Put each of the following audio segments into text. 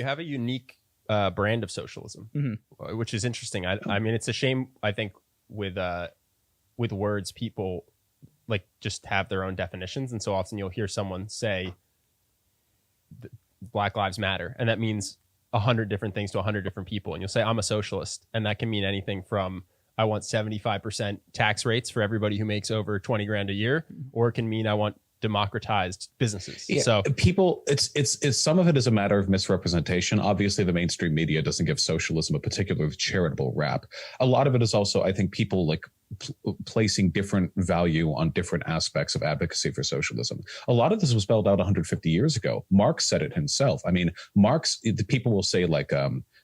have a unique brand of socialism, which is interesting. I mean, it's a shame, I think, with words, people like just have their own definitions. And so often you'll hear someone say Black Lives Matter, and that means 100 different things to 100 different people. And you'll say, I'm a socialist. And that can mean anything from, I want 75% tax rates for everybody who makes over 20 grand a year, or it can mean I want democratized businesses. Yeah, so people, it's some of it is a matter of misrepresentation. Obviously, the mainstream media doesn't give socialism a particularly charitable rap. A lot of it is also, I think, people like placing different value on different aspects of advocacy for socialism. A lot of this was spelled out 150 years ago. Marx said it himself. I mean, Marx, the people will say like,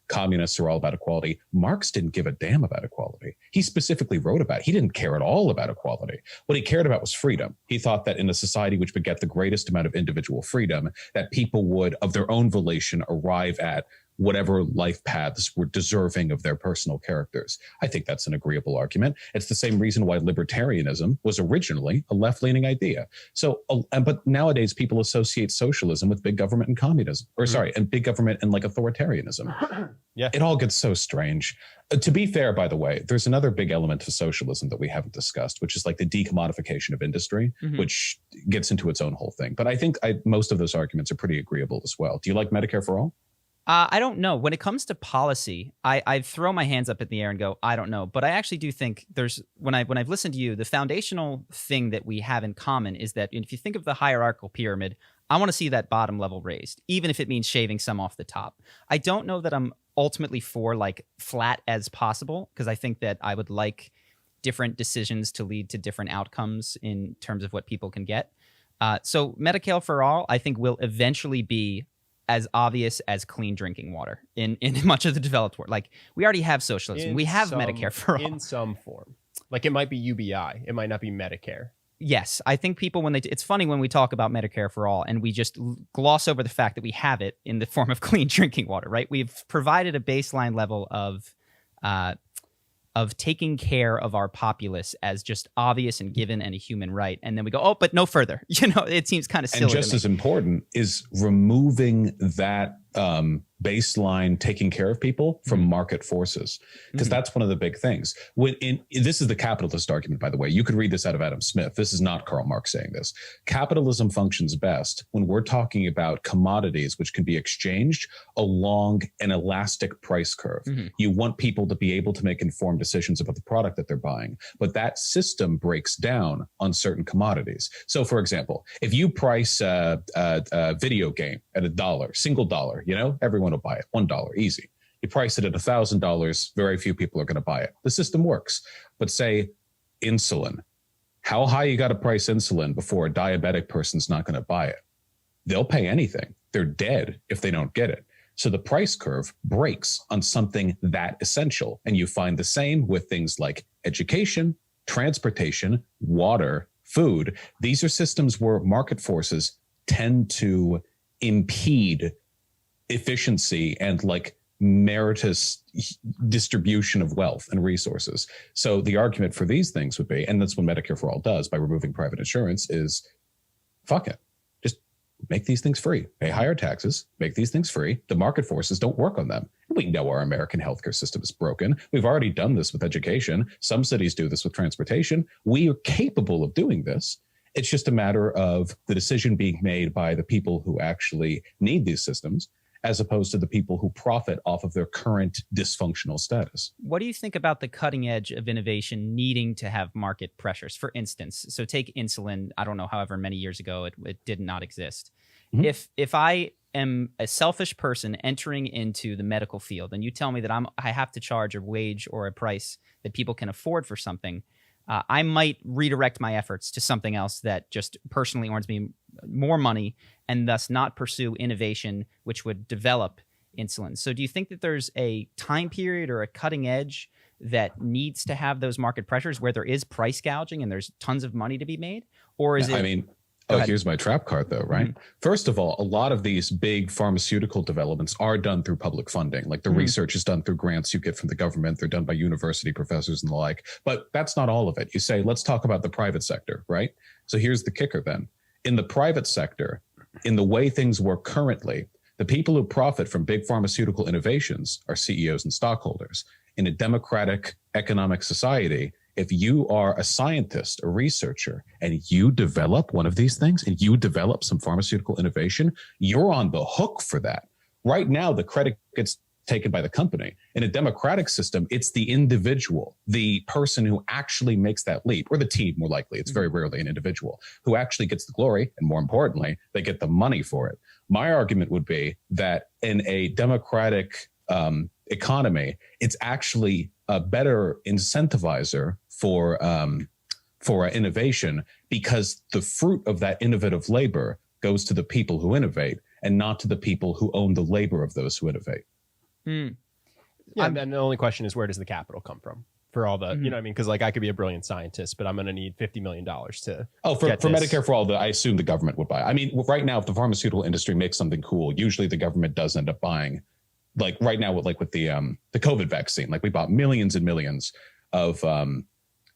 communists are all about equality. Marx didn't give a damn about equality. He specifically wrote about it. He didn't care at all about equality. What he cared about was freedom. He thought that in a society which would get the greatest amount of individual freedom, that people would, of their own volition, arrive at whatever life paths were deserving of their personal characters. I think that's an agreeable argument. It's the same reason why libertarianism was originally a left-leaning idea. So, but nowadays people associate socialism with big government and communism, or sorry, and big government and like authoritarianism. Yeah, it all gets so strange. To be fair, by the way, there's another big element to socialism that we haven't discussed, which is like the decommodification of industry, which gets into its own whole thing. But I think most of those arguments are pretty agreeable as well. Do you like Medicare for all? I don't know. When it comes to policy, I throw my hands up in the air and go, I don't know. But I actually do think when I've listened to you, the foundational thing that we have in common is that if you think of the hierarchical pyramid, I want to see that bottom level raised, even if it means shaving some off the top. I don't know that I'm ultimately for like flat as possible, because I think that I would like different decisions to lead to different outcomes in terms of what people can get. So Medicare for all, I think, will eventually be as obvious as clean drinking water in much of the developed world. Like, we already have socialism. We have Medicare for all. In some form. Like, it might be UBI. It might not be Medicare. Yes. I think people, it's funny when we talk about Medicare for all and we just gloss over the fact that we have it in the form of clean drinking water, right? We've provided a baseline level of taking care of our populace as just obvious and given and a human right. And then we go, oh, but no further. It seems kind of silly. And just as important is removing that baseline taking care of people from market forces, because that's one of the big things. This is the capitalist argument, by the way. You could read this out of Adam Smith. This is not Karl Marx saying this. Capitalism functions best when we're talking about commodities which can be exchanged along an elastic price curve. You want people to be able to make informed decisions about the product that they're buying, but that system breaks down on certain commodities. So, for example, if you price a video game at $1, single dollar, everyone will buy it. $1, easy. You price it at $1,000, very few people are going to buy it. The system works. But say insulin, how high you got to price insulin before a diabetic person's not going to buy it? They'll pay anything. They're dead if they don't get it. So the price curve breaks on something that essential. And you find the same with things like education, transportation, water, food. These are systems where market forces tend to impede efficiency and like meritorious distribution of wealth and resources. So the argument for these things would be, and that's what Medicare for all does by removing private insurance, is fuck it. Just make these things free. Pay higher taxes, make these things free. The market forces don't work on them. We know our American healthcare system is broken. We've already done this with education. Some cities do this with transportation. We are capable of doing this. It's just a matter of the decision being made by the people who actually need these systems, as opposed to the people who profit off of their current dysfunctional status. What do you think about the cutting edge of innovation needing to have market pressures? For instance, so take insulin. I don't know, however many years ago it did not exist. If I am a selfish person entering into the medical field and you tell me that I have to charge a wage or a price that people can afford for something, I might redirect my efforts to something else that just personally earns me more money and thus not pursue innovation which would develop insulin. So do you think that there's a time period or a cutting edge that needs to have those market pressures where there is price gouging and there's tons of money to be made? Or is it... here's my trap card though, right? First of all, a lot of these big pharmaceutical developments are done through public funding. Like the research is done through grants you get from the government. They're done by university professors and the like. But that's not all of it. You say, let's talk about the private sector, right? So here's the kicker then. In the private sector, in the way things work currently, The people who profit from big pharmaceutical innovations are CEOs and stockholders. In a democratic economic society, if you are a scientist, a researcher, and you develop one of these things and you develop some pharmaceutical innovation, you're on the hook for that. Right now, the credit gets taken by the company. In a democratic system, it's the individual, the person who actually makes that leap, or the team more likely, it's very rarely an individual, who actually gets the glory, and more importantly, they get the money for it. My argument would be that in a democratic economy, it's actually a better incentivizer for innovation, because the fruit of that innovative labor goes to the people who innovate and not to the people who own the labor of those who innovate. Yeah, and the only question is, where does the capital come from for all the, you know what I mean? Because like I could be a brilliant scientist, but I'm going to need $50 million to for Medicare for all, I assume the government would buy. I mean, right now, if the pharmaceutical industry makes something cool, usually the government does end up buying. Like right now, with the COVID vaccine, like we bought millions and millions of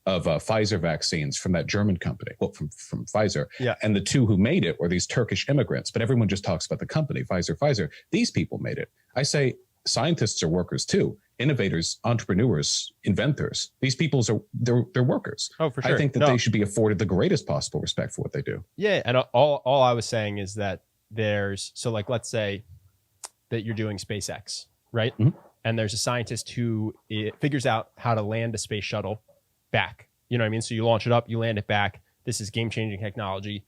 Pfizer vaccines from that German company, well, from Pfizer. Yeah. And the two who made it were these Turkish immigrants, but everyone just talks about the company, Pfizer. These people made it. I say scientists are workers too. Innovators, entrepreneurs, inventors. These people they're workers. Oh, for sure. I think that they should be afforded the greatest possible respect for what they do. Yeah, and all I was saying is that let's say that you're doing SpaceX, right? Mm-hmm. And there's a scientist who figures out how to land a space shuttle back. You know what I mean? So you launch it up, you land it back. This is game-changing technology.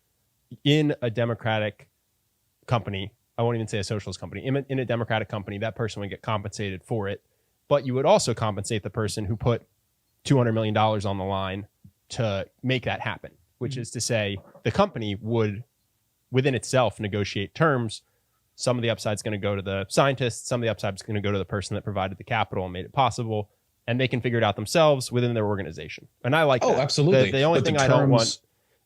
In a democratic company, I won't even say a socialist company, in a democratic company, that person would get compensated for it. But you would also compensate the person who put $200 million on the line to make that happen, which is to say the company would, within itself, negotiate terms. Some of the upside is going to go to the scientists. Some of the upside is going to go to the person that provided the capital and made it possible. And they can figure it out themselves within their organization. And I like that. Oh, absolutely. The only thing I don't want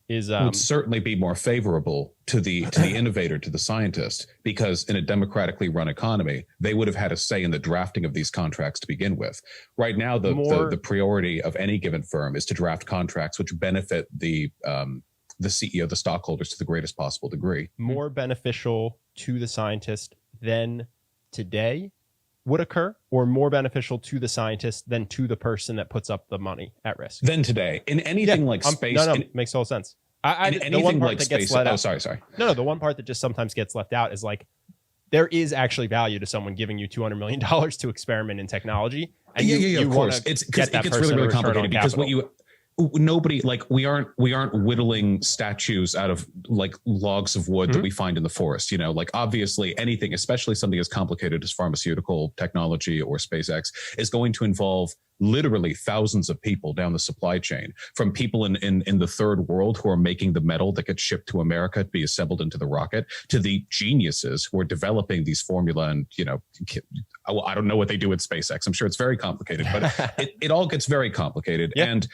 is would certainly be more favorable to the innovator, to the scientist, because in a democratically run economy, they would have had a say in the drafting of these contracts to begin with. Right now, the priority of any given firm is to draft contracts which benefit the CEO, the stockholders, to the greatest possible degree. More beneficial to the scientist than today would occur, or more beneficial to the scientist than to the person that puts up the money at risk than today. In anything like space, makes total sense. The one part that gets left out. Sorry. No, the one part that just sometimes gets left out is like, there is actually value to someone giving you $200 million to experiment in technology. And of course. It gets really complicated because we aren't whittling statues out of like logs of wood that we find in the forest. You know, like obviously anything, especially something as complicated as pharmaceutical technology or SpaceX, is going to involve literally thousands of people down the supply chain, from people in the third world who are making the metal that gets shipped to America to be assembled into the rocket, to the geniuses who are developing these formula. And, you know, I don't know what they do with SpaceX. I'm sure it's very complicated, but it all gets very complicated. Yeah. And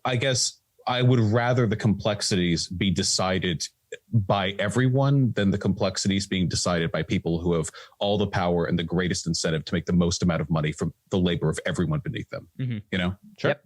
I guess I would rather the complexities be decided by everyone than the complexities being decided by people who have all the power and the greatest incentive to make the most amount of money from the labor of everyone beneath them. You know? Sure. Yep.